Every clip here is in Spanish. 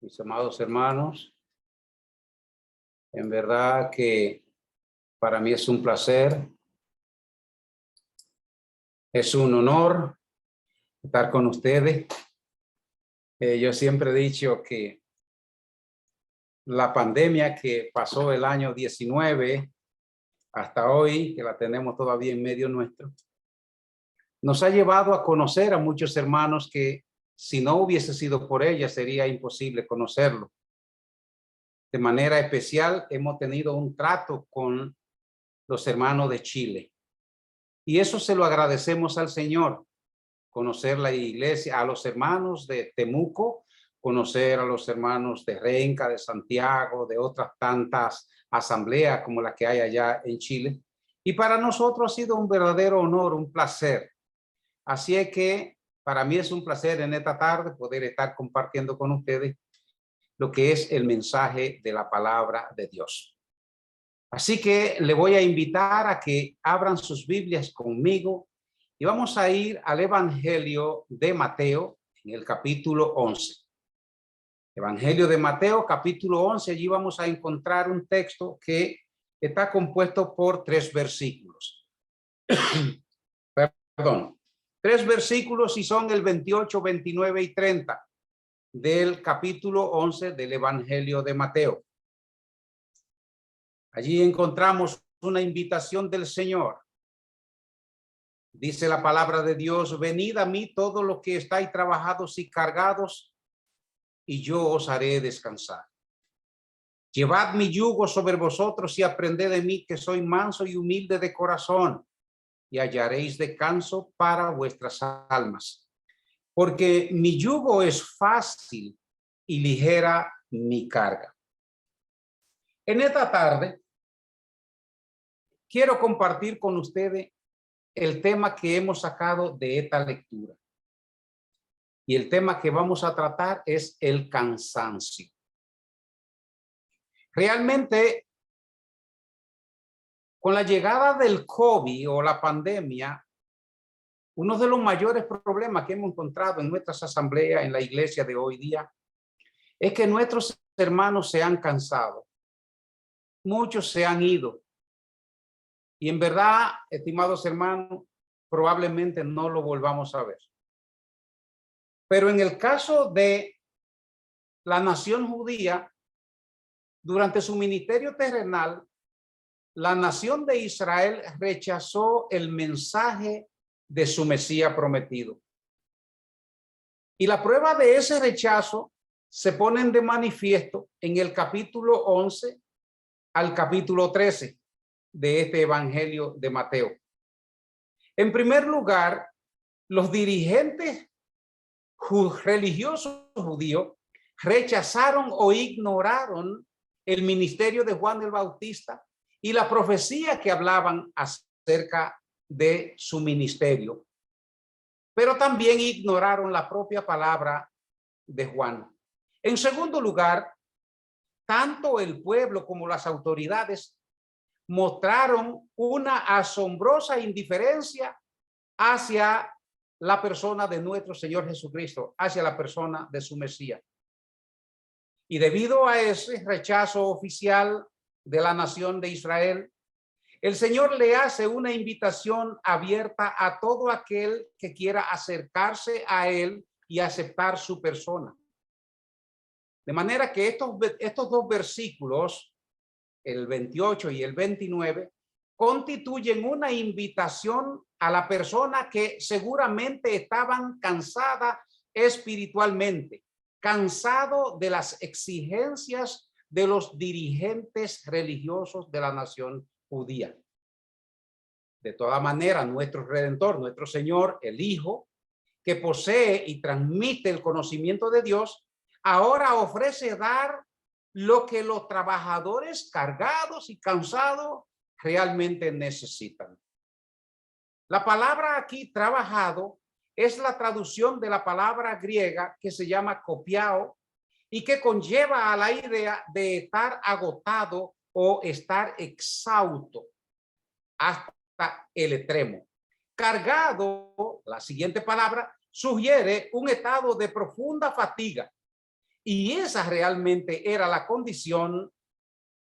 mis amados hermanos. En verdad que para mí es un placer, es un honor estar con ustedes. Yo siempre he dicho que la pandemia que pasó el año 19 hasta hoy, que la tenemos todavía en medio nuestro, nos ha llevado a conocer a muchos hermanos que si no hubiese sido por ella sería imposible conocerlo. De manera especial hemos tenido un trato con los hermanos de Chile. Y eso se lo agradecemos al Señor, conocer la iglesia, a los hermanos de Temuco, conocer a los hermanos de Renca, de Santiago, de otras tantas asambleas como la que hay allá en Chile. Y para nosotros ha sido un verdadero honor, un placer. Así es que para mí es un placer en esta tarde poder estar compartiendo con ustedes lo que es el mensaje de la palabra de Dios. Así que le voy a invitar a que abran sus Biblias conmigo y vamos a ir al Evangelio de Mateo en el capítulo 11. Evangelio de Mateo, capítulo 11, allí vamos a encontrar un texto que está compuesto por 3 versículos. Perdón, 3 versículos y son el 28, 29 y 30 del capítulo 11 del Evangelio de Mateo. Allí encontramos una invitación del Señor. Dice la palabra de Dios: venid a mí todos los que estáis trabajados y cargados, y yo os haré descansar. Llevad mi yugo sobre vosotros y aprended de mí, que soy manso y humilde de corazón, y hallaréis descanso para vuestras almas. Porque mi yugo es fácil y ligera mi carga. En esta tarde quiero compartir con ustedes el tema que hemos sacado de esta lectura. Y el tema que vamos a tratar es el cansancio. Realmente, con la llegada del COVID o la pandemia, uno de los mayores problemas que hemos encontrado en nuestras asambleas, en la iglesia de hoy día, es que nuestros hermanos se han cansado. Muchos se han ido. Y en verdad, estimados hermanos, probablemente no lo volvamos a ver. Pero en el caso de la nación judía, durante su ministerio terrenal, la nación de Israel rechazó el mensaje de su Mesías prometido. Y la prueba de ese rechazo se ponen de manifiesto en el capítulo 11 al capítulo 13 de este Evangelio de Mateo. En primer lugar, los dirigentes religiosos judíos rechazaron o ignoraron el ministerio de Juan el Bautista y la profecía que hablaban acerca de su ministerio, pero también ignoraron la propia palabra de Juan. En segundo lugar, tanto el pueblo como las autoridades mostraron una asombrosa indiferencia hacia la persona de nuestro Señor Jesucristo, hacia la persona de su Mesías. Y debido a ese rechazo oficial de la nación de Israel, el Señor le hace una invitación abierta a todo aquel que quiera acercarse a Él y aceptar su persona. De manera que estos 2 versículos, el 28 y el 29, constituyen una invitación a la persona que seguramente estaban cansada espiritualmente, cansado de las exigencias de los dirigentes religiosos de la nación judía. De toda manera, nuestro Redentor, nuestro Señor, el Hijo, que posee y transmite el conocimiento de Dios, ahora ofrece dar lo que los trabajadores cargados y cansados realmente necesitan. La palabra aquí trabajado es la traducción de la palabra griega que se llama copiao y que conlleva a la idea de estar agotado o estar exhausto hasta el extremo. Cargado, la siguiente palabra, sugiere un estado de profunda fatiga Y esa realmente era la condición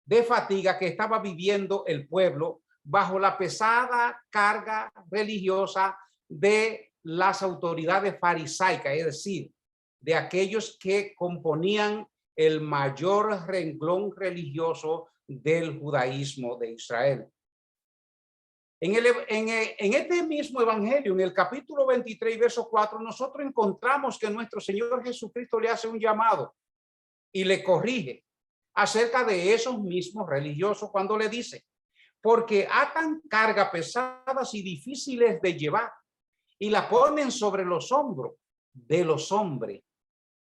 de fatiga que estaba viviendo el pueblo bajo la pesada carga religiosa de las autoridades farisaicas, es decir, de aquellos que componían el mayor renglón religioso del judaísmo de Israel. En este mismo evangelio, en el capítulo 23, verso 4, nosotros encontramos que nuestro Señor Jesucristo le hace un llamado y le corrige acerca de esos mismos religiosos cuando le dice, porque atan cargas pesadas y difíciles de llevar y la ponen sobre los hombros de los hombres,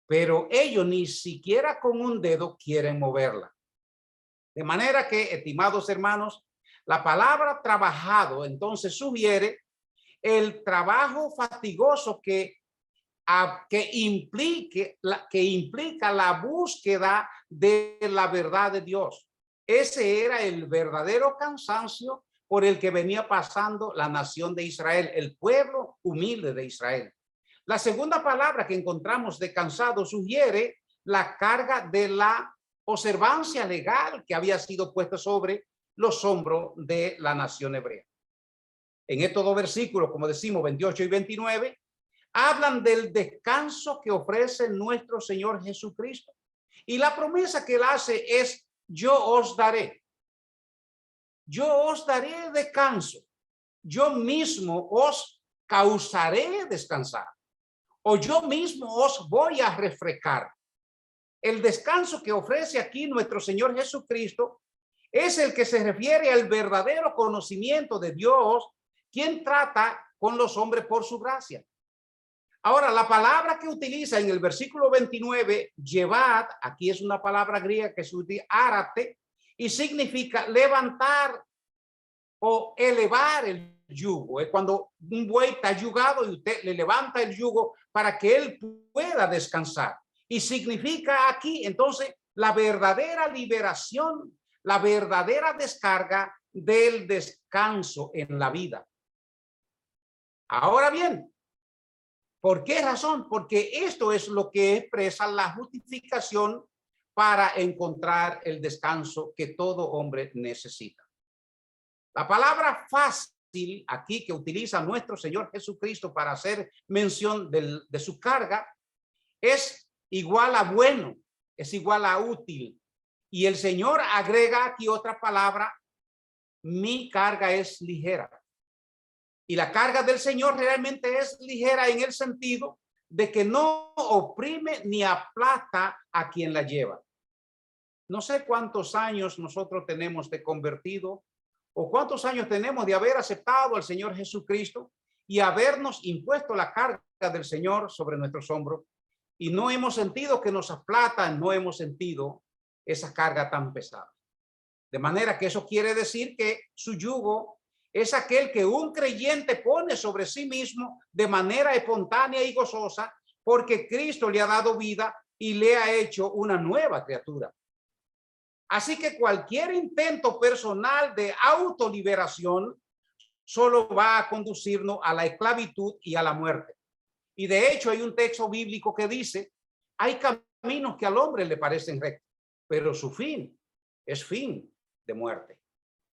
pero ellos ni siquiera con un dedo quieren moverla. De manera que, estimados hermanos, la palabra trabajado entonces sugiere el trabajo fatigoso que implica la búsqueda de la verdad de Dios. Ese era el verdadero cansancio por el que venía pasando la nación de Israel, el pueblo humilde de Israel. La segunda palabra que encontramos de cansado sugiere la carga de la observancia legal que había sido puesta sobre los hombros de la nación hebrea. En estos dos versículos, como decimos, 28 y 29, hablan del descanso que ofrece nuestro Señor Jesucristo. Y la promesa que él hace es, yo os daré descanso. Yo mismo os causaré descansar. O yo mismo os voy a refrescar. El descanso que ofrece aquí nuestro Señor Jesucristo es el que se refiere al verdadero conocimiento de Dios, quien trata con los hombres por su gracia. Ahora, la palabra que utiliza en el versículo 29, llevad, aquí es una palabra griega que se utiliza, árate, y significa levantar o elevar el yugo. Es cuando un buey está yugado y usted le levanta el yugo para que él pueda descansar. Y significa aquí, entonces, la verdadera liberación, la verdadera descarga del descanso en la vida. Ahora bien, ¿por qué razón? Porque esto es lo que expresa la justificación para encontrar el descanso que todo hombre necesita. La palabra fácil aquí que utiliza nuestro Señor Jesucristo para hacer mención de su carga es igual a bueno, es igual a útil. Y el Señor agrega aquí otra palabra, mi carga es ligera. Y la carga del Señor realmente es ligera en el sentido de que no oprime ni aplasta a quien la lleva. No sé cuántos años nosotros tenemos de convertido o cuántos años tenemos de haber aceptado al Señor Jesucristo y habernos impuesto la carga del Señor sobre nuestros hombros y no hemos sentido que nos aplatan, no hemos sentido esa carga tan pesada. De manera que eso quiere decir que su yugo es aquel que un creyente pone sobre sí mismo de manera espontánea y gozosa porque Cristo le ha dado vida y le ha hecho una nueva criatura. Así que cualquier intento personal de autoliberación solo va a conducirnos a la esclavitud y a la muerte. Y de hecho hay un texto bíblico que dice, hay caminos que al hombre le parecen rectos, pero su fin es fin de muerte.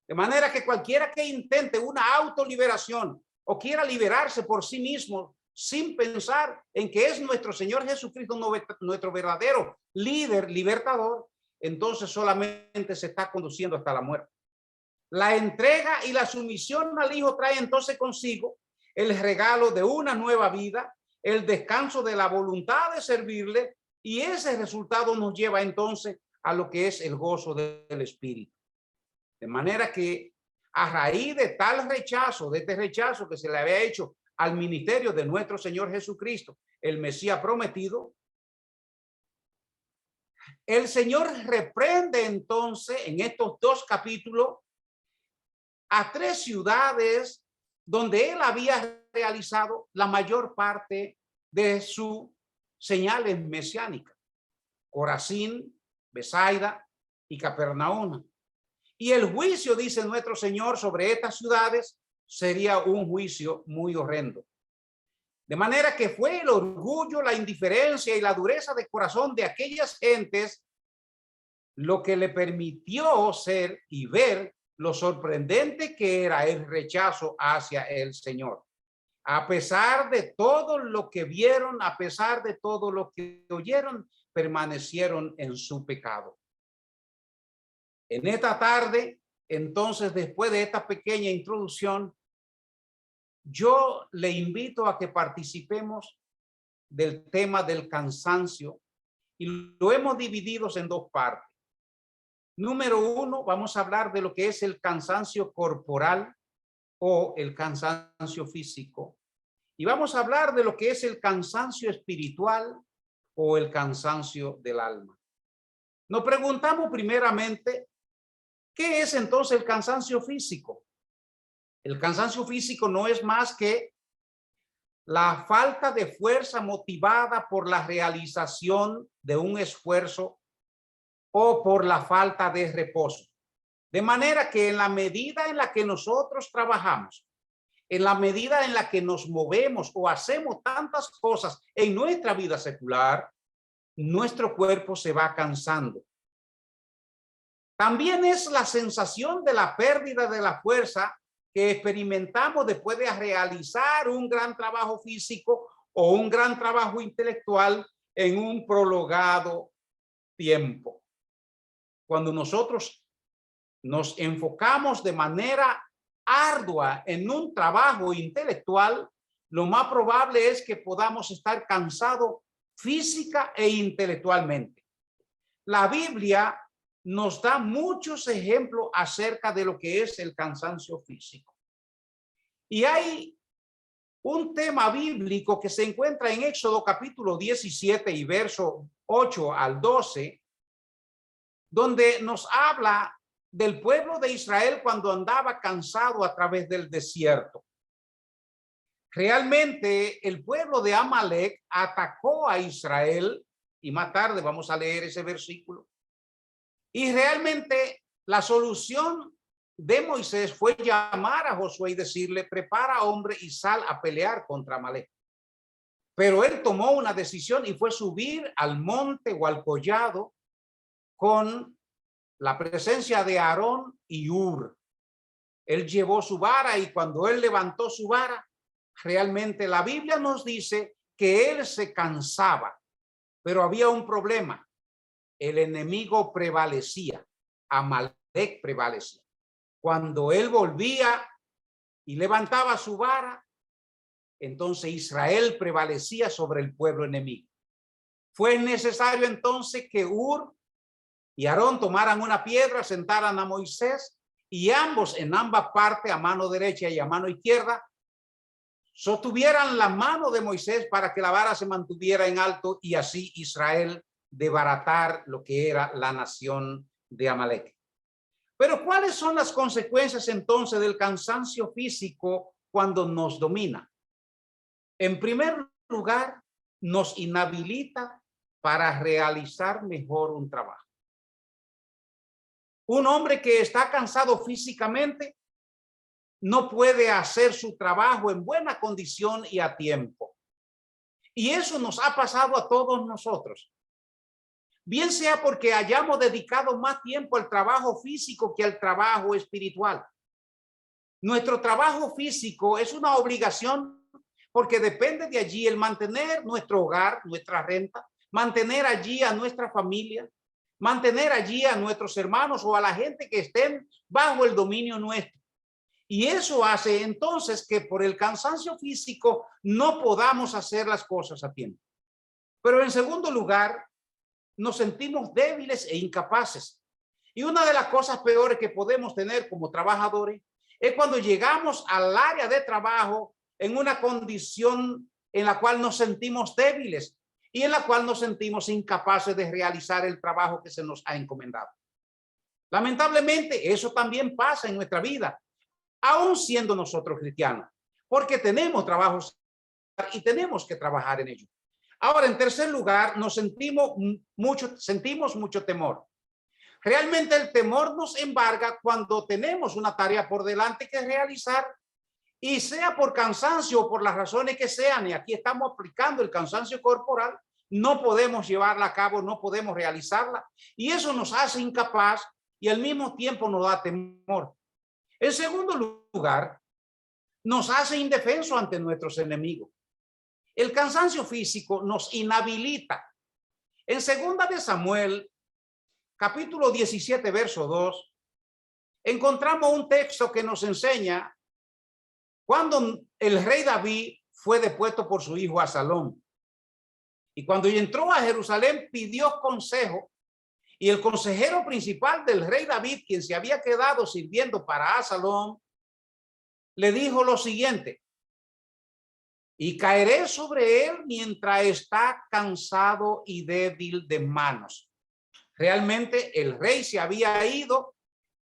De manera que cualquiera que intente una autoliberación o quiera liberarse por sí mismo sin pensar en que es nuestro Señor Jesucristo nuestro verdadero líder, libertador, entonces solamente se está conduciendo hasta la muerte. La entrega y la sumisión al Hijo trae entonces consigo el regalo de una nueva vida, el descanso de la voluntad de servirle, y ese resultado nos lleva entonces a lo que es el gozo del Espíritu. De manera que a raíz de tal rechazo, de este rechazo que se le había hecho al ministerio de nuestro Señor Jesucristo, el Mesías prometido, el Señor reprende entonces en estos dos capítulos a 3 ciudades donde él había realizado la mayor parte de sus señales mesiánicas: Corazín, Besaida y Capernaum. Y el juicio, dice nuestro Señor, sobre estas ciudades sería un juicio muy horrendo. De manera que fue el orgullo, la indiferencia y la dureza de corazón de aquellas gentes lo que le permitió ser y ver lo sorprendente que era el rechazo hacia el Señor. A pesar de todo lo que vieron, a pesar de todo lo que oyeron, permanecieron en su pecado. En esta tarde, entonces, después de esta pequeña introducción, yo le invito a que participemos del tema del cansancio y lo hemos dividido en dos partes. Número uno, vamos a hablar de lo que es el cansancio corporal o el cansancio físico. Y vamos a hablar de lo que es el cansancio espiritual o el cansancio del alma. Nos preguntamos primeramente, ¿qué es entonces el cansancio físico? El cansancio físico no es más que la falta de fuerza motivada por la realización de un esfuerzo o por la falta de reposo. De manera que en la medida en la que nosotros trabajamos, en la medida en la que nos movemos o hacemos tantas cosas en nuestra vida secular, nuestro cuerpo se va cansando. También es la sensación de la pérdida de la fuerza que experimentamos después de realizar un gran trabajo físico o un gran trabajo intelectual en un prolongado tiempo. Cuando nosotros nos enfocamos de manera ardua en un trabajo intelectual, lo más probable es que podamos estar cansados física e intelectualmente. La Biblia nos da muchos ejemplos acerca de lo que es el cansancio físico. Y hay un tema bíblico que se encuentra en Éxodo capítulo 17 y verso 8 al 12, donde nos habla del pueblo de Israel cuando andaba cansado a través del desierto. Realmente el pueblo de Amalek atacó a Israel y más tarde vamos a leer ese versículo. Y realmente la solución de Moisés fue llamar a Josué y decirle, prepara hombre y sal a pelear contra Amalek. Pero él tomó una decisión y fue subir al monte o al collado con la presencia de Aarón y Hur. Él llevó su vara y cuando él levantó su vara, realmente la Biblia nos dice que él se cansaba, pero había un problema. El enemigo prevalecía, Amalek prevalecía. Cuando él volvía y levantaba su vara, entonces Israel prevalecía sobre el pueblo enemigo. Fue necesario entonces que Hur y Aarón tomaran una piedra, sentaran a Moisés y ambos en ambas partes, a mano derecha y a mano izquierda, sostuvieran la mano de Moisés para que la vara se mantuviera en alto y así Israel desbaratar lo que era la nación de Amalek. Pero ¿cuáles son las consecuencias entonces del cansancio físico cuando nos domina? En primer lugar, nos inhabilita para realizar mejor un trabajo. Un hombre que está cansado físicamente no puede hacer su trabajo en buena condición y a tiempo. Y eso nos ha pasado a todos nosotros. Bien sea porque hayamos dedicado más tiempo al trabajo físico que al trabajo espiritual. Nuestro trabajo físico es una obligación porque depende de allí el mantener nuestro hogar, nuestra renta, mantener allí a nuestra familia, mantener allí a nuestros hermanos o a la gente que estén bajo el dominio nuestro. Y eso hace entonces que por el cansancio físico no podamos hacer las cosas a tiempo. Pero en segundo lugar, nos sentimos débiles e incapaces. Y una de las cosas peores que podemos tener como trabajadores es cuando llegamos al área de trabajo en una condición en la cual nos sentimos débiles y en la cual nos sentimos incapaces de realizar el trabajo que se nos ha encomendado. Lamentablemente, eso también pasa en nuestra vida, aún siendo nosotros cristianos, porque tenemos trabajos y tenemos que trabajar en ello. Ahora, en tercer lugar, sentimos mucho temor. Realmente el temor nos embarga cuando tenemos una tarea por delante que realizar y sea por cansancio o por las razones que sean, y aquí estamos aplicando el cansancio corporal, no podemos llevarla a cabo, no podemos realizarla, y eso nos hace incapaz y al mismo tiempo nos da temor. En segundo lugar, nos hace indefenso ante nuestros enemigos. El cansancio físico nos inhabilita. En segunda de Samuel, capítulo 17, verso 2, encontramos un texto que nos enseña cuando el rey David fue depuesto por su hijo Absalón. Y cuando entró a Jerusalén pidió consejo, y el consejero principal del rey David, quien se había quedado sirviendo para Absalón, le dijo lo siguiente: y caeré sobre él mientras está cansado y débil de manos. Realmente el rey se había ido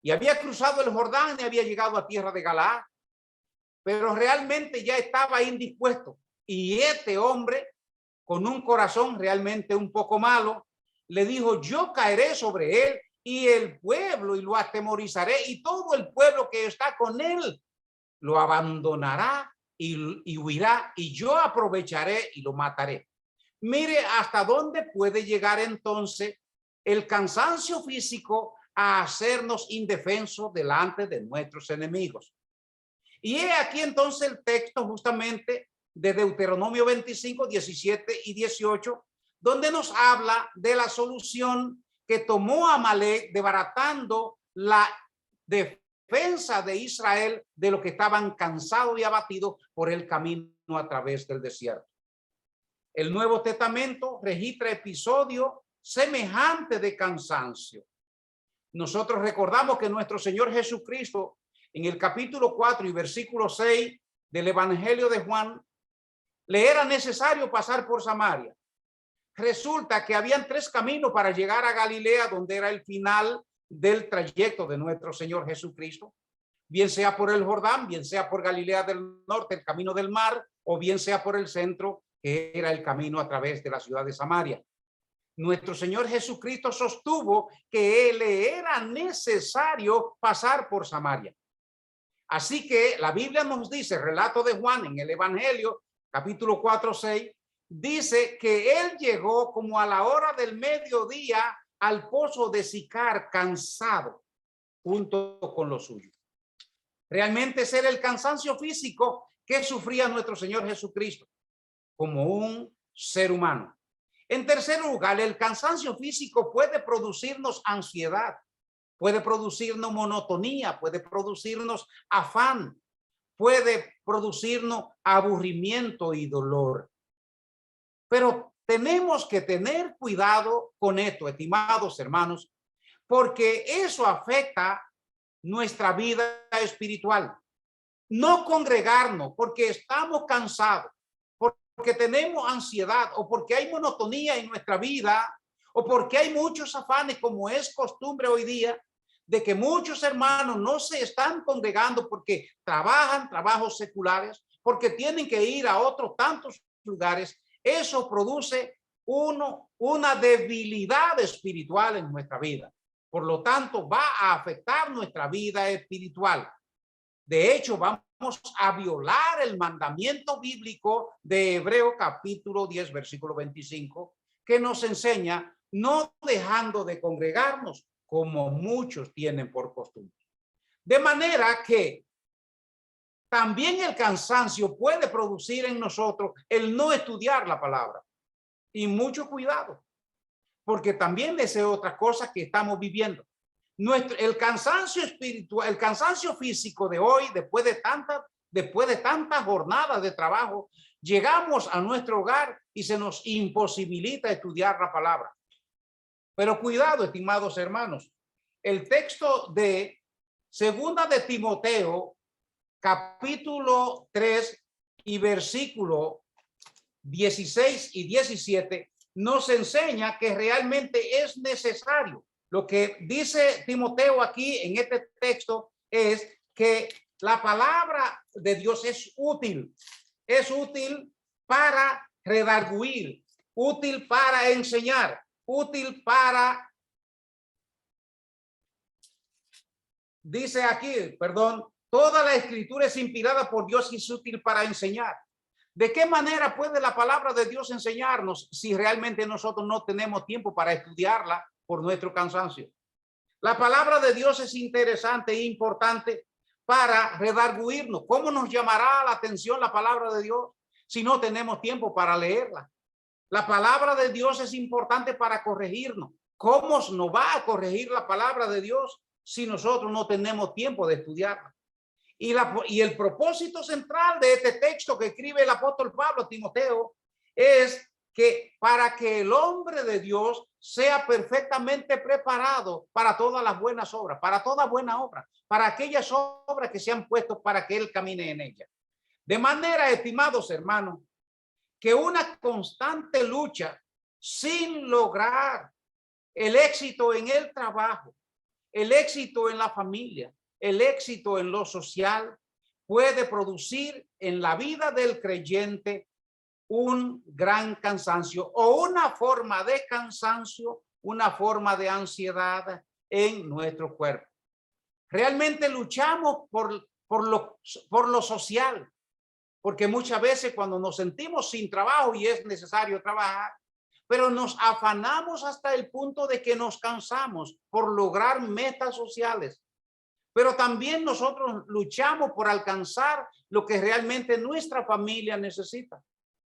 y había cruzado el Jordán y había llegado a tierra de Galaad, pero realmente ya estaba indispuesto. Y este hombre, con un corazón realmente un poco malo, le dijo: yo caeré sobre él y el pueblo, y lo atemorizaré, y todo el pueblo que está con él lo abandonará y huirá, y yo aprovecharé y lo mataré. Mire hasta dónde puede llegar entonces el cansancio físico a hacernos indefensos delante de nuestros enemigos. Y he aquí entonces el texto justamente de Deuteronomio 25, 17 y 18, donde nos habla de la solución que tomó Amalek, desbaratando la defensa de Israel de lo que estaban cansados y abatidos por el camino a través del desierto. El Nuevo Testamento registra episodios semejantes de cansancio. Nosotros recordamos que nuestro Señor Jesucristo, en el capítulo 4 y versículo 6 del Evangelio de Juan, le era necesario pasar por Samaria. Resulta que habían 3 caminos para llegar a Galilea, donde era el final del trayecto de nuestro Señor Jesucristo, bien sea por el Jordán, bien sea por Galilea del Norte, el camino del mar, o bien sea por el centro, que era el camino a través de la ciudad de Samaria. Nuestro Señor Jesucristo sostuvo que le era necesario pasar por Samaria. Así que la Biblia nos dice, relato de Juan en el Evangelio, capítulo 4, 6, dice que él llegó como a la hora del mediodía al pozo de Sicar, cansado, junto con los suyos. Realmente ese era el cansancio físico que sufría nuestro Señor Jesucristo como un ser humano. En tercer lugar, el cansancio físico puede producirnos ansiedad, puede producirnos monotonía, puede producirnos afán, puede producirnos aburrimiento y dolor. Pero tenemos que tener cuidado con esto, estimados hermanos, porque eso afecta nuestra vida espiritual. No congregarnos porque estamos cansados, porque tenemos ansiedad o porque hay monotonía en nuestra vida o porque hay muchos afanes, como es costumbre hoy día, de que muchos hermanos no se están congregando porque trabajan trabajos seculares, porque tienen que ir a otros tantos lugares. Eso produce una debilidad espiritual en nuestra vida. Por lo tanto, va a afectar nuestra vida espiritual. De hecho, vamos a violar el mandamiento bíblico de Hebreo capítulo 10, versículo 25, que nos enseña no dejando de congregarnos como muchos tienen por costumbre. De manera que también el cansancio puede producir en nosotros el no estudiar la palabra. Y mucho cuidado, porque también esa es otra cosa que estamos viviendo. El cansancio espiritual, el cansancio físico de hoy, después de tantas jornadas de trabajo, llegamos a nuestro hogar y se nos imposibilita estudiar la palabra. Pero cuidado, estimados hermanos, el texto de Segunda de Timoteo, capítulo 3 y versículo 16 y 17, nos enseña que realmente es necesario. Lo que dice Timoteo aquí en este texto es que la palabra de Dios es útil para redarguir, útil para enseñar, útil para, dice aquí, perdón, Toda la escritura es inspirada por Dios y es útil para enseñar. ¿De qué manera puede la palabra de Dios enseñarnos si realmente nosotros no tenemos tiempo para estudiarla por nuestro cansancio? La palabra de Dios es interesante e importante para redarguirnos. ¿Cómo nos llamará la atención la palabra de Dios si no tenemos tiempo para leerla? La palabra de Dios es importante para corregirnos. ¿Cómo nos va a corregir la palabra de Dios si nosotros no tenemos tiempo de estudiarla? Y el propósito central de este texto que escribe el apóstol Pablo a Timoteo es que para que el hombre de Dios sea perfectamente preparado para todas las buenas obras, para toda buena obra, para aquellas obras que se han puesto para que él camine en ellas. De manera, estimados hermanos, que una constante lucha sin lograr el éxito en el trabajo, el éxito en la familia, el éxito en lo social, puede producir en la vida del creyente un gran cansancio o una forma de cansancio, una forma de ansiedad en nuestro cuerpo. Realmente luchamos por lo social, porque muchas veces cuando nos sentimos sin trabajo y es necesario trabajar, pero nos afanamos hasta el punto de que nos cansamos por lograr metas sociales. Pero también nosotros luchamos por alcanzar lo que realmente nuestra familia necesita.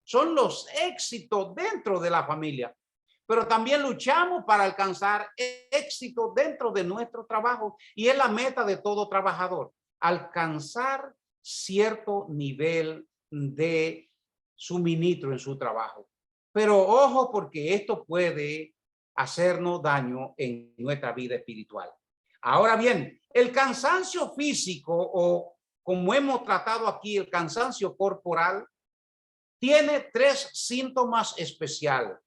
Son los éxitos dentro de la familia, pero también luchamos para alcanzar éxito dentro de nuestro trabajo y es la meta de todo trabajador, alcanzar cierto nivel de suministro en su trabajo. Pero ojo, porque esto puede hacernos daño en nuestra vida espiritual. Ahora bien, el cansancio físico o como hemos tratado aquí, el cansancio corporal, tiene 3 síntomas especiales.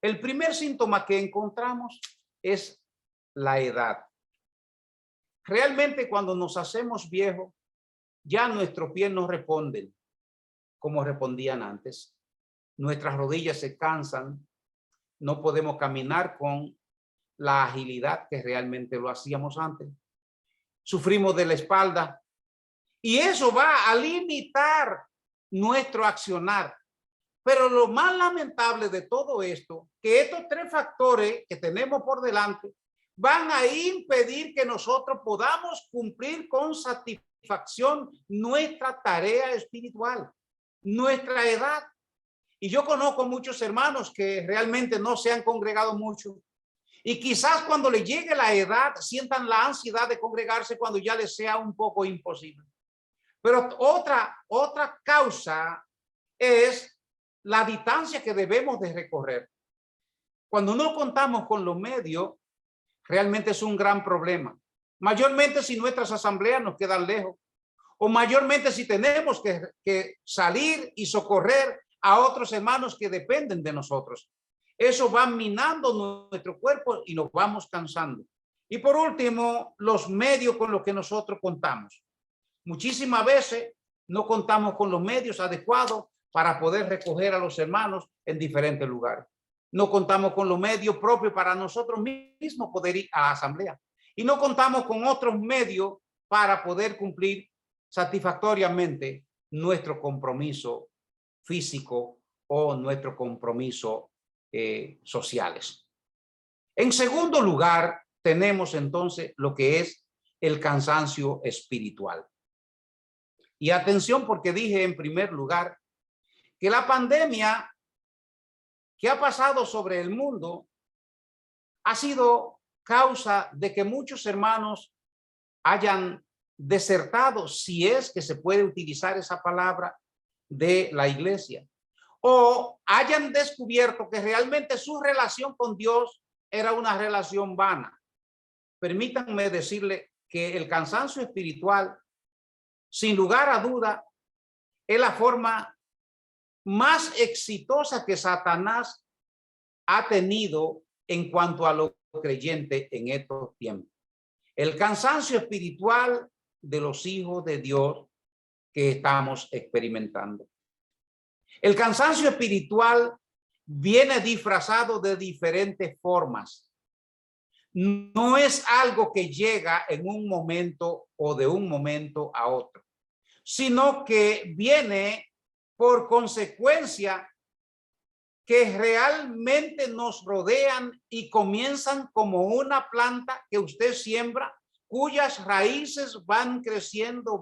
El primer síntoma que encontramos es la edad. Realmente cuando nos hacemos viejos, ya nuestros pies no responden como respondían antes. Nuestras rodillas se cansan, no podemos caminar con la agilidad que realmente lo hacíamos antes. Sufrimos de la espalda y eso va a limitar nuestro accionar. Pero lo más lamentable de todo esto, que estos 3 factores que tenemos por delante van a impedir que nosotros podamos cumplir con satisfacción nuestra tarea espiritual, nuestra edad. Y yo conozco muchos hermanos que realmente no se han congregado mucho. Y quizás cuando les llegue la edad sientan la ansiedad de congregarse cuando ya les sea un poco imposible. Pero otra causa es la distancia que debemos de recorrer. Cuando no contamos con los medios, realmente es un gran problema. Mayormente si nuestras asambleas nos quedan lejos o mayormente si tenemos que salir y socorrer a otros hermanos que dependen de nosotros. Eso va minando nuestro cuerpo y nos vamos cansando. Y por último, los medios con los que nosotros contamos. Muchísimas veces no contamos con los medios adecuados para poder recoger a los hermanos en diferentes lugares. No contamos con los medios propios para nosotros mismos poder ir a la asamblea. Y no contamos con otros medios para poder cumplir satisfactoriamente nuestro compromiso físico o nuestro compromiso sociales. En segundo lugar, tenemos entonces lo que es el cansancio espiritual. Y atención, porque dije en primer lugar que la pandemia que ha pasado sobre el mundo ha sido causa de que muchos hermanos hayan desertado, si es que se puede utilizar esa palabra, de la iglesia, o hayan descubierto que realmente su relación con Dios era una relación vana. Permítanme decirle que el cansancio espiritual, sin lugar a duda, es la forma más exitosa que Satanás ha tenido en cuanto a lo creyente en estos tiempos. El cansancio espiritual de los hijos de Dios que estamos experimentando. El cansancio espiritual viene disfrazado de diferentes formas. no es algo que llega en un momento o de un momento a otro, sino que viene por consecuencia que realmente nos rodean y comienzan como una planta que usted siembra, cuyas raíces van creciendo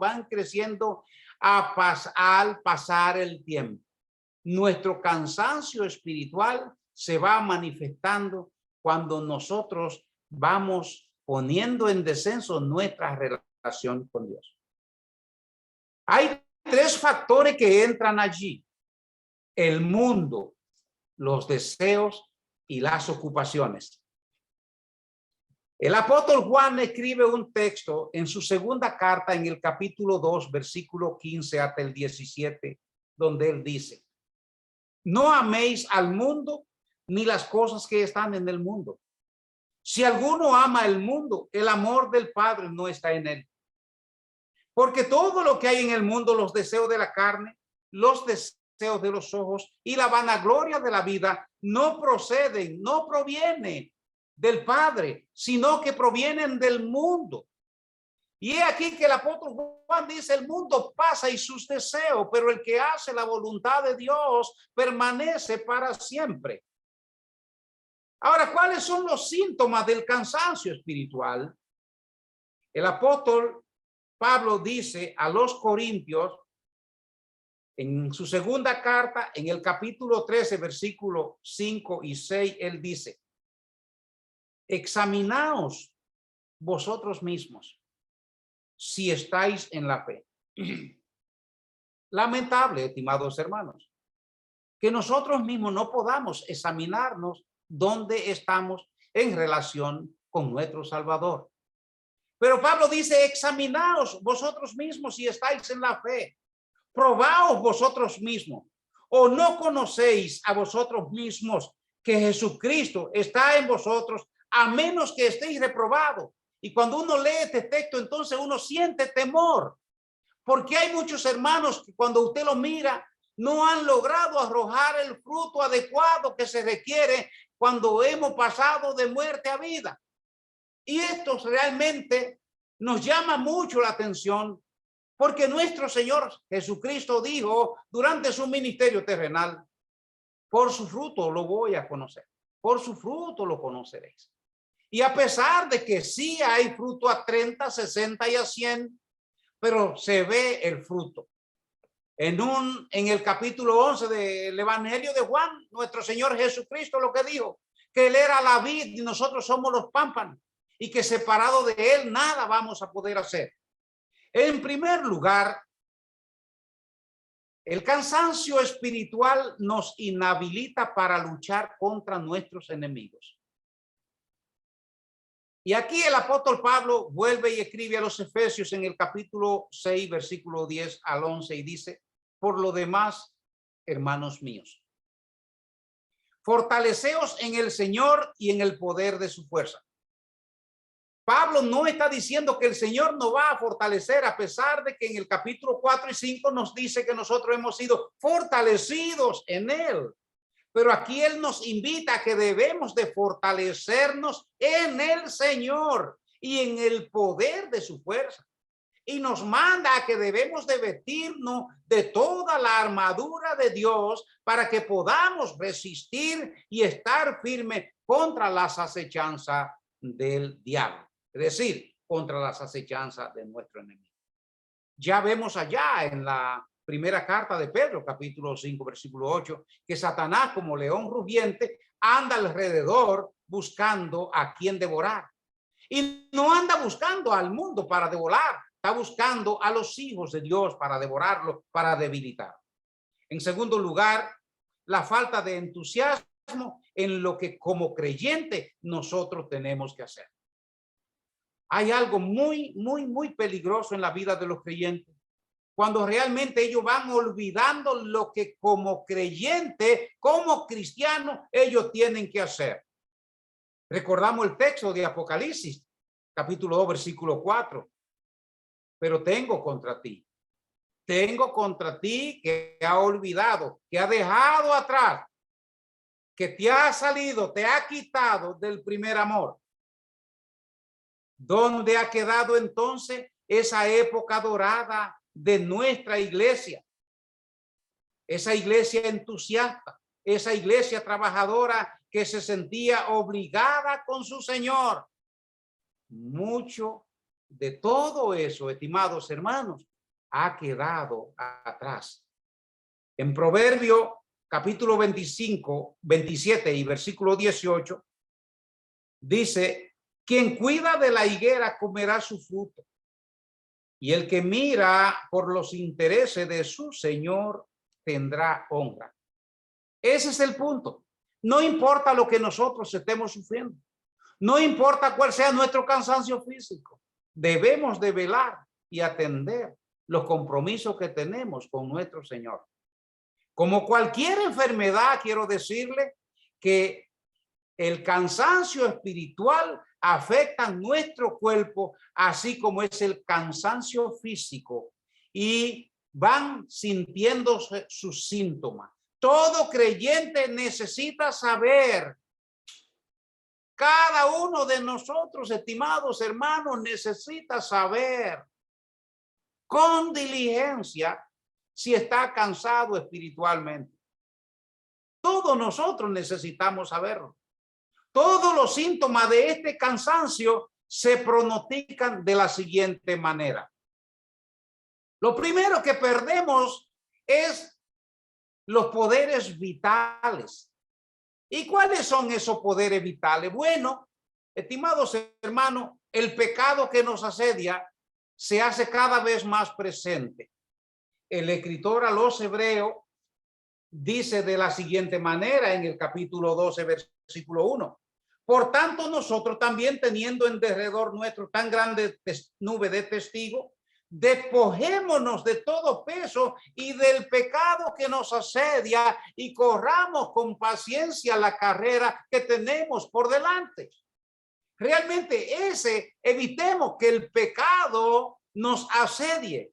al pasar el tiempo. Nuestro cansancio espiritual se va manifestando cuando nosotros vamos poniendo en descenso nuestra relación con Dios. Hay tres factores que entran allí: el mundo, los deseos y las ocupaciones. El apóstol Juan escribe un texto en su segunda carta, en el capítulo 2, versículo 15 hasta el 17, donde él dice: no améis al mundo ni las cosas que están en el mundo. Si alguno ama el mundo, el amor del Padre no está en él. Porque todo lo que hay en el mundo, los deseos de la carne, los deseos de los ojos y la vanagloria de la vida, no provienen del Padre, sino que provienen del mundo. Y es aquí que el apóstol Juan dice: el mundo pasa y sus deseos, pero el que hace la voluntad de Dios permanece para siempre. Ahora, ¿cuáles son los síntomas del cansancio espiritual? El apóstol Pablo dice a los Corintios, en su segunda carta, en el capítulo 13, versículo 5 y 6, él dice: examinaos vosotros mismos si estáis en la fe. Lamentable, estimados hermanos, que nosotros mismos no podamos examinarnos dónde estamos en relación con nuestro Salvador. Pero Pablo dice: examinaos vosotros mismos si estáis en la fe. Probaos vosotros mismos. ¿O no conocéis a vosotros mismos que Jesucristo está en vosotros, a menos que estéis reprobados? Y cuando uno lee este texto, entonces uno siente temor, porque hay muchos hermanos que cuando usted lo mira, no han logrado arrojar el fruto adecuado que se requiere cuando hemos pasado de muerte a vida. Y esto realmente nos llama mucho la atención, porque nuestro Señor Jesucristo dijo durante su ministerio terrenal: por su fruto lo voy a conocer, por su fruto lo conoceréis. Y a pesar de que sí hay fruto a 30, 60 y a 100, pero se ve el fruto. En el capítulo 11 del Evangelio de Juan, nuestro Señor Jesucristo lo que dijo: que Él era la vid y nosotros somos los pámpanos, y que separado de Él nada vamos a poder hacer. En primer lugar, el cansancio espiritual nos inhabilita para luchar contra nuestros enemigos. Y aquí el apóstol Pablo vuelve y escribe a los Efesios en el capítulo 6, versículo 10 al 11, y dice: por lo demás, hermanos míos, fortaleceos en el Señor y en el poder de su fuerza. Pablo no está diciendo que el Señor nos va a fortalecer, a pesar de que en el capítulo 4 y 5 nos dice que nosotros hemos sido fortalecidos en Él. Pero aquí Él nos invita a que debemos de fortalecernos en el Señor y en el poder de su fuerza. Y nos manda a que debemos de vestirnos de toda la armadura de Dios para que podamos resistir y estar firme contra las acechanzas del diablo. Es decir, contra las acechanzas de nuestro enemigo. Ya vemos allá en la primera carta de Pedro, capítulo 5, versículo 8, que Satanás, como león rugiente, anda alrededor buscando a quien devorar. Y no anda buscando al mundo para devorar, está buscando a los hijos de Dios para devorarlo, para debilitar. En segundo lugar, la falta de entusiasmo en lo que como creyente nosotros tenemos que hacer. Hay algo muy, muy, muy peligroso en la vida de los creyentes, cuando realmente ellos van olvidando lo que como creyente, como cristiano, ellos tienen que hacer. Recordamos el texto de Apocalipsis, capítulo 2, versículo 4. Pero tengo contra ti que ha olvidado, que ha dejado atrás, que te ha salido, te ha quitado del primer amor. ¿Dónde ha quedado entonces esa época dorada de nuestra iglesia? Esa iglesia entusiasta, esa iglesia trabajadora que se sentía obligada con su Señor. Mucho de todo eso, estimados hermanos, ha quedado atrás. En Proverbio capítulo 25, 27 y versículo 18, dice: quien cuida de la higuera comerá su fruto, y el que mira por los intereses de su Señor tendrá honra. Ese es el punto. No importa lo que nosotros estemos sufriendo, no importa cuál sea nuestro cansancio físico, debemos de velar y atender los compromisos que tenemos con nuestro Señor. Como cualquier enfermedad, quiero decirle que el cansancio espiritual afecta nuestro cuerpo, así como es el cansancio físico, y van sintiéndose sus síntomas. Todo creyente necesita saber, cada uno de nosotros, estimados hermanos, necesita saber con diligencia si está cansado espiritualmente. Todos nosotros necesitamos saberlo. Todos los síntomas de este cansancio se pronostican de la siguiente manera. Lo primero que perdemos es los poderes vitales. ¿Y cuáles son esos poderes vitales? Bueno, estimados hermanos, el pecado que nos asedia se hace cada vez más presente. El escritor a los Hebreos dice de la siguiente manera en el capítulo 12, versículo 1. Por tanto, nosotros también, teniendo en derredor nuestro tan grande nube de testigos, despojémonos de todo peso y del pecado que nos asedia y corramos con paciencia la carrera que tenemos por delante. Realmente evitemos que el pecado nos asedie.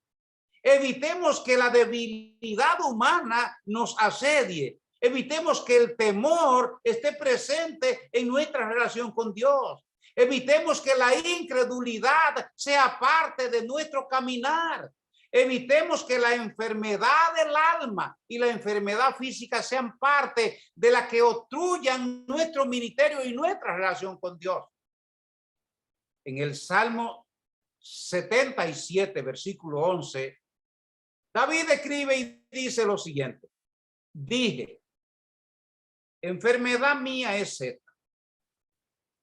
Evitemos que la debilidad humana nos asedie. Evitemos que el temor esté presente en nuestra relación con Dios. Evitemos que la incredulidad sea parte de nuestro caminar. Evitemos que la enfermedad del alma y la enfermedad física sean parte de la que obstruyan nuestro ministerio y nuestra relación con Dios. En el Salmo 77, versículo 11, David escribe y dice lo siguiente: dije, enfermedad mía es esta.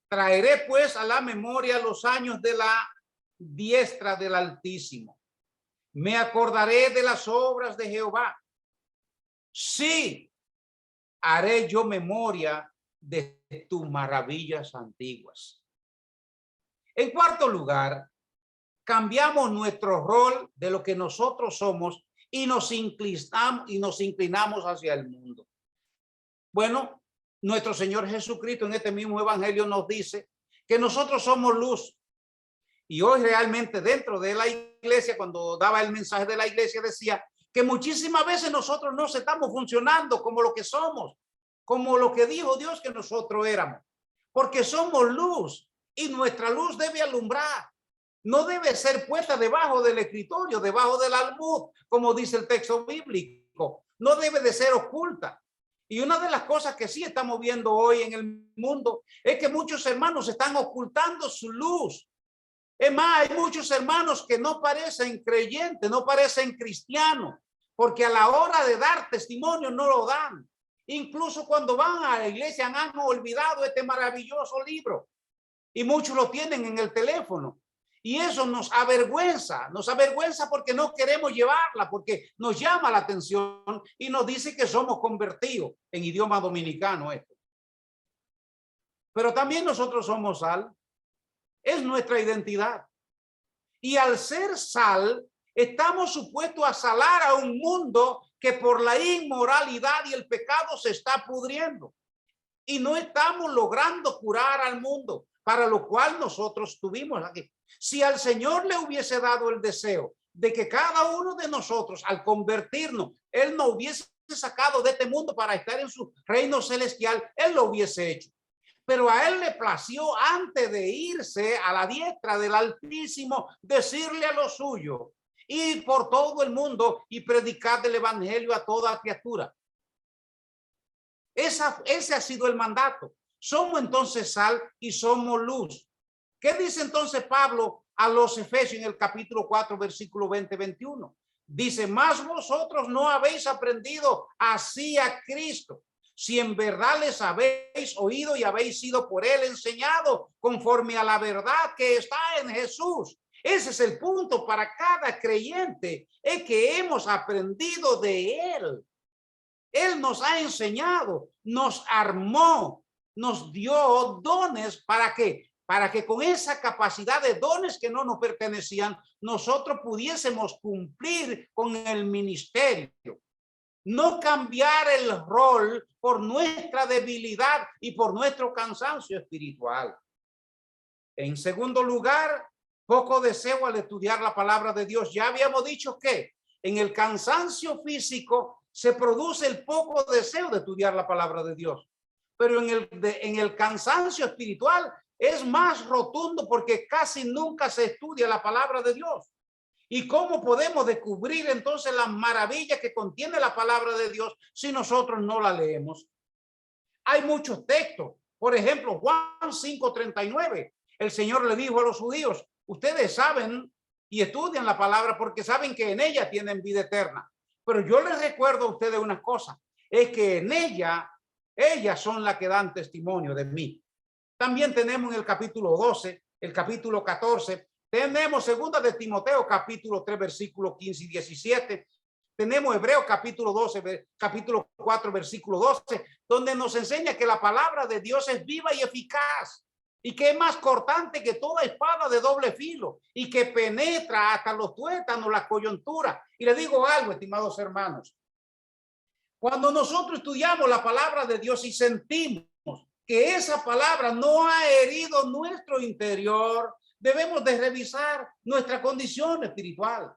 Traeré pues a la memoria los años de la diestra del Altísimo. Me acordaré de las obras de Jehová. Sí, haré yo memoria de tus maravillas antiguas. En cuarto lugar, cambiamos nuestro rol de lo que nosotros somos y nos inclinamos hacia el mundo. Bueno, nuestro Señor Jesucristo en este mismo evangelio nos dice que nosotros somos luz. Y hoy realmente dentro de la iglesia, cuando daba el mensaje de la iglesia, decía que muchísimas veces nosotros no estamos funcionando como lo que somos, como lo que dijo Dios que nosotros éramos, porque somos luz y nuestra luz debe alumbrar. No debe ser puesta debajo del escritorio, debajo del almud, como dice el texto bíblico. No debe de ser oculta. Y una de las cosas que sí estamos viendo hoy en el mundo es que muchos hermanos están ocultando su luz. Es más, hay muchos hermanos que no parecen creyentes, no parecen cristianos, porque a la hora de dar testimonio no lo dan. Incluso cuando van a la iglesia han olvidado este maravilloso libro y muchos lo tienen en el teléfono. Y eso nos avergüenza porque no queremos llevarla, porque nos llama la atención y nos dice que somos convertidos en idioma dominicano esto. Pero también nosotros somos sal, es nuestra identidad. Y al ser sal, estamos supuestos a salar a un mundo que por la inmoralidad y el pecado se está pudriendo. Y no estamos logrando curar al mundo, para lo cual nosotros estuvimos aquí. Si al Señor le hubiese dado el deseo de que cada uno de nosotros, al convertirnos, Él nos hubiese sacado de este mundo para estar en su reino celestial, Él lo hubiese hecho. Pero a él le plació antes de irse a la diestra del Altísimo decirle a los suyos: ir por todo el mundo y predicar el evangelio a toda criatura. Ese ha sido el mandato. Somos entonces sal y somos luz. ¿Qué dice entonces Pablo a los Efesios en el capítulo 4, versículo 20-21? Dice: mas vosotros no habéis aprendido así a Cristo, si en verdad les habéis oído y habéis sido por él enseñado conforme a la verdad que está en Jesús. Ese es el punto para cada creyente, es que hemos aprendido de él. Él nos ha enseñado, nos armó, nos dio dones. ¿Para qué? Para que con esa capacidad de dones que no nos pertenecían, nosotros pudiésemos cumplir con el ministerio. No cambiar el rol por nuestra debilidad y por nuestro cansancio espiritual. En segundo lugar, poco deseo al estudiar la palabra de Dios. Ya habíamos dicho que en el cansancio físico se produce el poco deseo de estudiar la palabra de Dios. Pero en el cansancio espiritual es más rotundo, porque casi nunca se estudia la palabra de Dios. ¿Y cómo podemos descubrir entonces las maravillas que contiene la palabra de Dios si nosotros no la leemos? Hay muchos textos. Por ejemplo, Juan 5:39. El Señor le dijo a los judíos: ustedes saben y estudian la palabra porque saben que en ella tienen vida eterna. Pero yo les recuerdo a ustedes una cosa, es que en ellas son las que dan testimonio de mí. También tenemos en el capítulo 12, el capítulo 14, tenemos segunda de Timoteo, capítulo 3, versículos 15 y 17. Tenemos Hebreos capítulo 12, capítulo 4, versículo 12, donde nos enseña que la palabra de Dios es viva y eficaz, y que es más cortante que toda espada de doble filo, y que penetra hasta los tuétanos, la coyuntura. Y le digo algo, estimados hermanos, cuando nosotros estudiamos la palabra de Dios y sentimos que esa palabra no ha herido nuestro interior, debemos de revisar nuestra condición espiritual,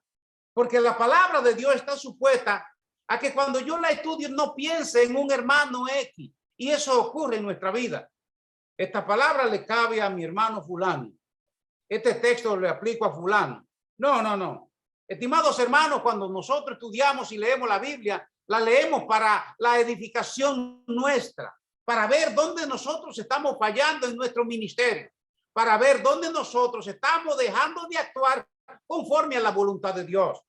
porque la palabra de Dios está supuesta a que cuando yo la estudio no piense en un hermano X, y eso ocurre en nuestra vida. Esta palabra le cabe a mi hermano fulano, este texto le aplico a fulano. No. Estimados hermanos, cuando nosotros estudiamos y leemos la Biblia, la leemos para la edificación nuestra, para ver dónde nosotros estamos fallando en nuestro ministerio, para ver dónde nosotros estamos dejando de actuar conforme a la voluntad de Dios.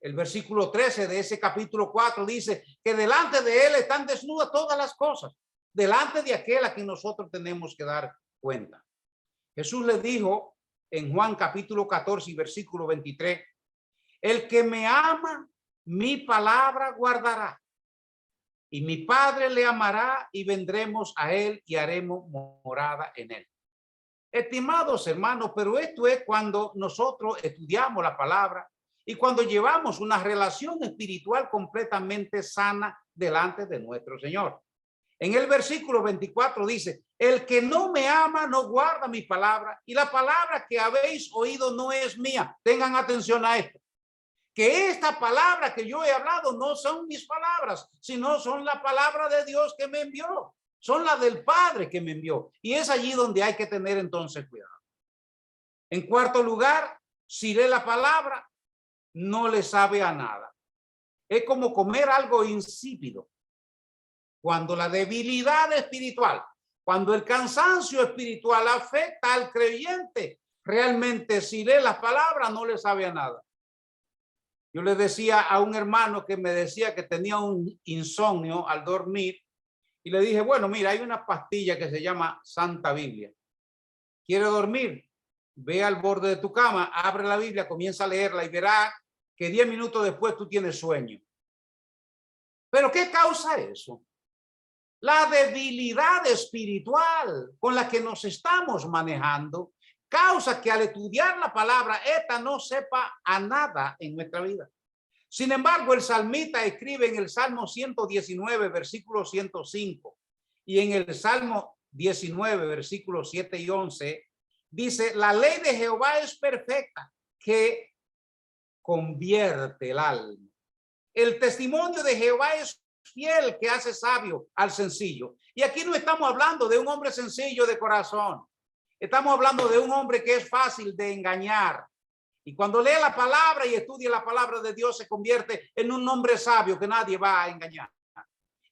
El versículo 13 de ese capítulo 4 dice que delante de él están desnudas todas las cosas, delante de aquel a quien nosotros tenemos que dar cuenta. Jesús le dijo en Juan capítulo 14 y versículo 23, el que me ama, mi palabra guardará, y mi Padre le amará, y vendremos a él y haremos morada en él. Estimados hermanos, pero esto es cuando nosotros estudiamos la palabra y cuando llevamos una relación espiritual completamente sana delante de nuestro Señor. En el versículo 24 dice, el que no me ama no guarda mi palabra, y la palabra que habéis oído no es mía. Tengan atención a esto, que esta palabra que yo he hablado no son mis palabras, sino son la palabra de Dios que me envió, son las del Padre que me envió, y es allí donde hay que tener entonces cuidado. En cuarto lugar, si lee la palabra, no le sabe a nada. Es como comer algo insípido. Cuando la debilidad espiritual, cuando el cansancio espiritual afecta al creyente, realmente si lee las palabras no le sabe a nada. Yo le decía a un hermano que me decía que tenía un insomnio al dormir, y le dije, bueno, mira, hay una pastilla que se llama Santa Biblia. ¿Quiere dormir? Ve al borde de tu cama, abre la Biblia, comienza a leerla y verá que 10 minutos después tú tienes sueño. ¿Pero qué causa eso? La debilidad espiritual con la que nos estamos manejando causa que al estudiar la palabra, esta no sepa a nada en nuestra vida. Sin embargo, el salmista escribe en el Salmo 119, versículo 105, y en el Salmo 19, versículos 7 y 11, dice, la ley de Jehová es perfecta, que convierte el alma. El testimonio de Jehová es fiel que hace sabio al sencillo. Y aquí no estamos hablando de un hombre sencillo de corazón. Estamos hablando de un hombre que es fácil de engañar. Y cuando lee la palabra y estudia la palabra de Dios, se convierte en un hombre sabio que nadie va a engañar.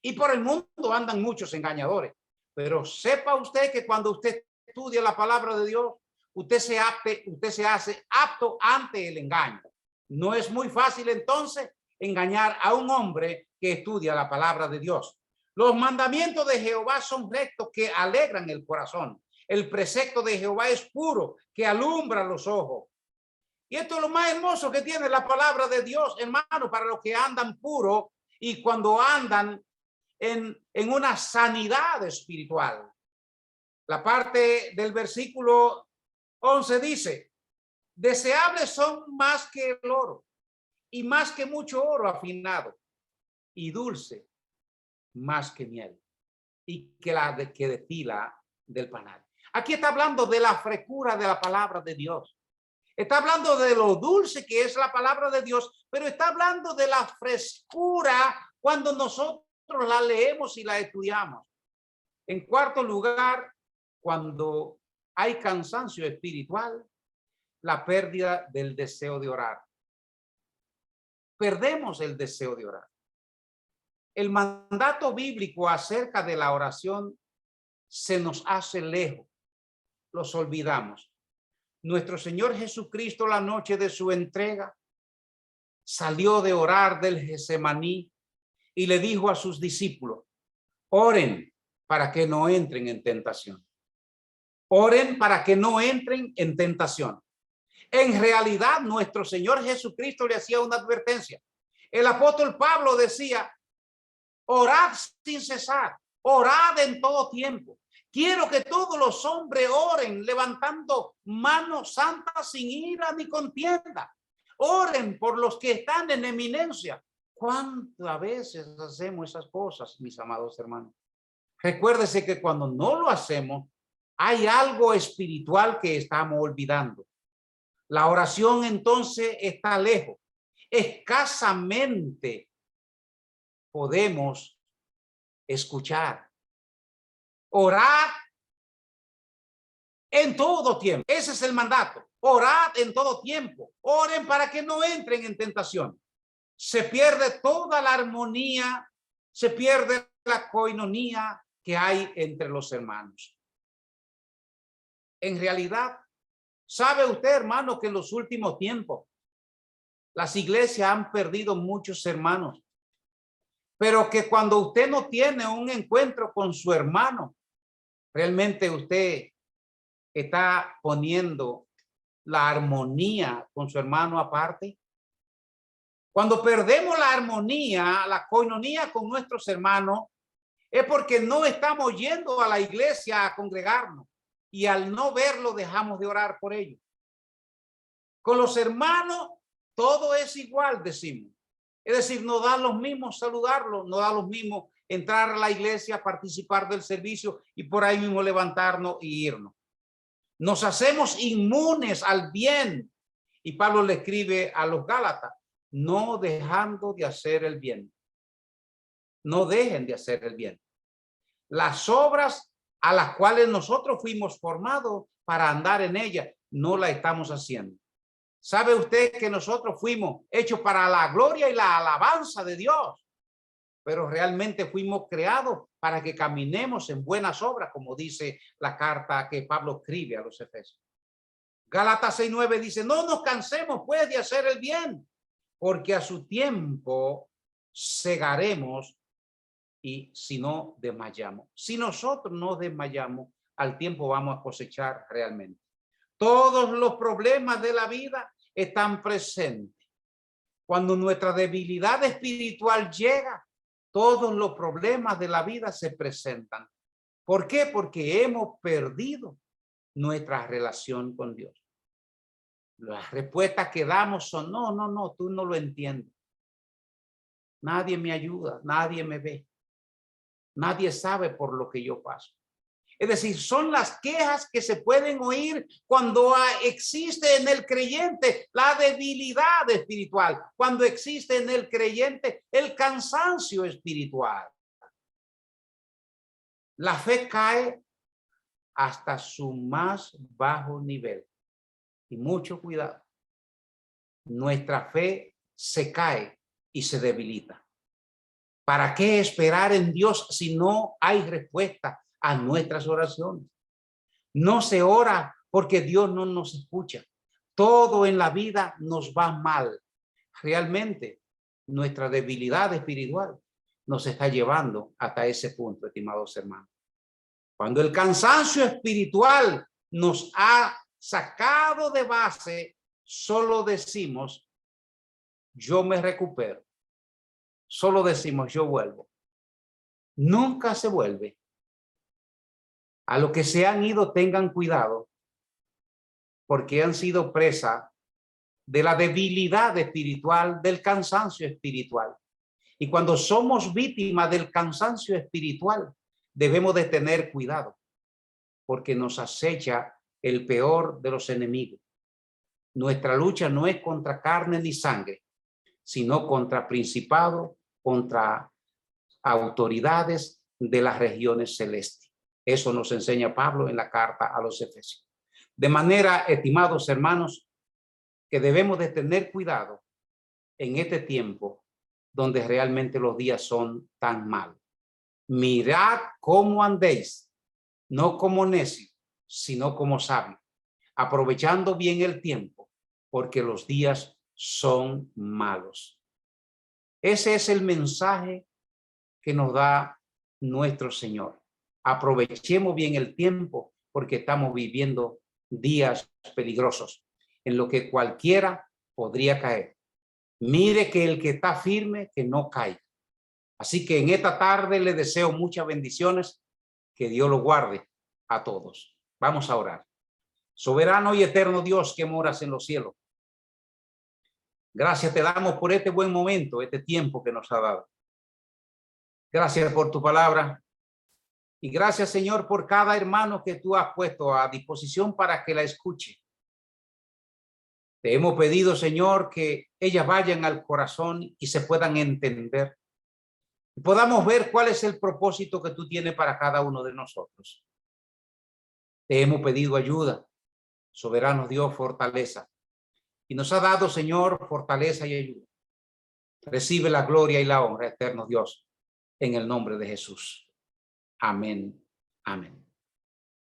Y por el mundo andan muchos engañadores. Pero sepa usted que cuando usted estudia la palabra de Dios, usted se hace apto ante el engaño. No es muy fácil entonces engañar a un hombre que estudia la palabra de Dios. Los mandamientos de Jehová son rectos, que alegran el corazón. El precepto de Jehová es puro, que alumbra los ojos. Y esto es lo más hermoso que tiene la palabra de Dios, hermano, para los que andan puros y cuando andan en una sanidad espiritual. La parte del versículo 11 dice: deseables son más que el oro y más que mucho oro afinado, y dulce más que miel y que la que destila del panal. Aquí está hablando de la frescura de la palabra de Dios. Está hablando de lo dulce que es la palabra de Dios, pero está hablando de la frescura cuando nosotros la leemos y la estudiamos. En cuarto lugar, cuando hay cansancio espiritual, la pérdida del deseo de orar. Perdemos el deseo de orar. El mandato bíblico acerca de la oración se nos hace lejos. Los olvidamos. Nuestro Señor Jesucristo, la noche de su entrega, salió de orar del Getsemaní y le dijo a sus discípulos: oren para que no entren en tentación. Oren para que no entren en tentación. En realidad, nuestro Señor Jesucristo le hacía una advertencia. El apóstol Pablo decía: orad sin cesar, orad en todo tiempo. Quiero que todos los hombres oren levantando manos santas sin ira ni contienda. Oren por los que están en eminencia. ¿Cuántas veces hacemos esas cosas, mis amados hermanos? Recuérdese que cuando no lo hacemos, hay algo espiritual que estamos olvidando. La oración entonces está lejos. Escasamente podemos escuchar. Orad en todo tiempo. Ese es el mandato. Orad en todo tiempo. Oren para que no entren en tentación. Se pierde toda la armonía, se pierde la coinonía que hay entre los hermanos. En realidad, ¿sabe usted, hermano, que en los últimos tiempos las iglesias han perdido muchos hermanos? Pero que cuando usted no tiene un encuentro con su hermano, realmente usted está poniendo la armonía con su hermano aparte. Cuando perdemos la armonía, la coinonía con nuestros hermanos, es porque no estamos yendo a la iglesia a congregarnos y al no verlo dejamos de orar por ellos. Con los hermanos todo es igual, decimos. Es decir, nos da los mismos saludarlos, nos da los mismos entrar a la iglesia, participar del servicio y por ahí mismo levantarnos y irnos. Nos hacemos inmunes al bien. Y Pablo le escribe a los Gálatas: no dejando de hacer el bien. No dejen de hacer el bien. Las obras a las cuales nosotros fuimos formados para andar en ellas, no la estamos haciendo. ¿Sabe usted que nosotros fuimos hechos para la gloria y la alabanza de Dios? Pero realmente fuimos creados para que caminemos en buenas obras, como dice la carta que Pablo escribe a los Efesios. Gálatas 6:9 dice: no nos cansemos pues de hacer el bien, porque a su tiempo segaremos y si no desmayamos. Si nosotros no desmayamos, al tiempo vamos a cosechar realmente. Todos los problemas de la vida están presentes. Cuando nuestra debilidad espiritual llega, todos los problemas de la vida se presentan. ¿Por qué? Porque hemos perdido nuestra relación con Dios. Las respuestas que damos son: no, tú no lo entiendes. Nadie me ayuda, nadie me ve. Nadie sabe por lo que yo paso. Es decir, son las quejas que se pueden oír cuando existe en el creyente la debilidad espiritual, cuando existe en el creyente el cansancio espiritual. La fe cae hasta su más bajo nivel. Y mucho cuidado. Nuestra fe se cae y se debilita. ¿Para qué esperar en Dios si no hay respuesta a nuestras oraciones? No se ora porque Dios no nos escucha. Todo en la vida nos va mal. Realmente, nuestra debilidad espiritual nos está llevando hasta ese punto, estimados hermanos. Cuando el cansancio espiritual nos ha sacado de base, solo decimos, yo me recupero. Solo decimos, yo vuelvo. Nunca se vuelve. A los que se han ido, tengan cuidado, porque han sido presa de la debilidad espiritual, del cansancio espiritual. Y cuando somos víctimas del cansancio espiritual, debemos de tener cuidado, porque nos acecha el peor de los enemigos. Nuestra lucha no es contra carne ni sangre, sino contra principados, contra autoridades de las regiones celestes. Eso nos enseña Pablo en la carta a los Efesios. De manera, estimados hermanos, que debemos de tener cuidado en este tiempo donde realmente los días son tan malos. Mirad cómo andéis, no como necios, sino como sabios, aprovechando bien el tiempo, porque los días son malos. Ese es el mensaje que nos da nuestro Señor. Aprovechemos bien el tiempo porque estamos viviendo días peligrosos en lo que cualquiera podría caer. Mire que el que está firme, que no caiga. Así que en esta tarde le deseo muchas bendiciones, que Dios lo guarde a todos. Vamos a orar. Soberano y eterno Dios que moras en los cielos, gracias te damos por este buen momento, este tiempo que nos ha dado. Gracias por tu palabra y gracias, Señor, por cada hermano que tú has puesto a disposición para que la escuche. Te hemos pedido, Señor, que ellas vayan al corazón y se puedan entender. Y podamos ver cuál es el propósito que tú tienes para cada uno de nosotros. Te hemos pedido ayuda, soberano Dios, fortaleza. Y nos ha dado, Señor, fortaleza y ayuda. Recibe la gloria y la honra, eterno Dios, en el nombre de Jesús. Amén. Amén.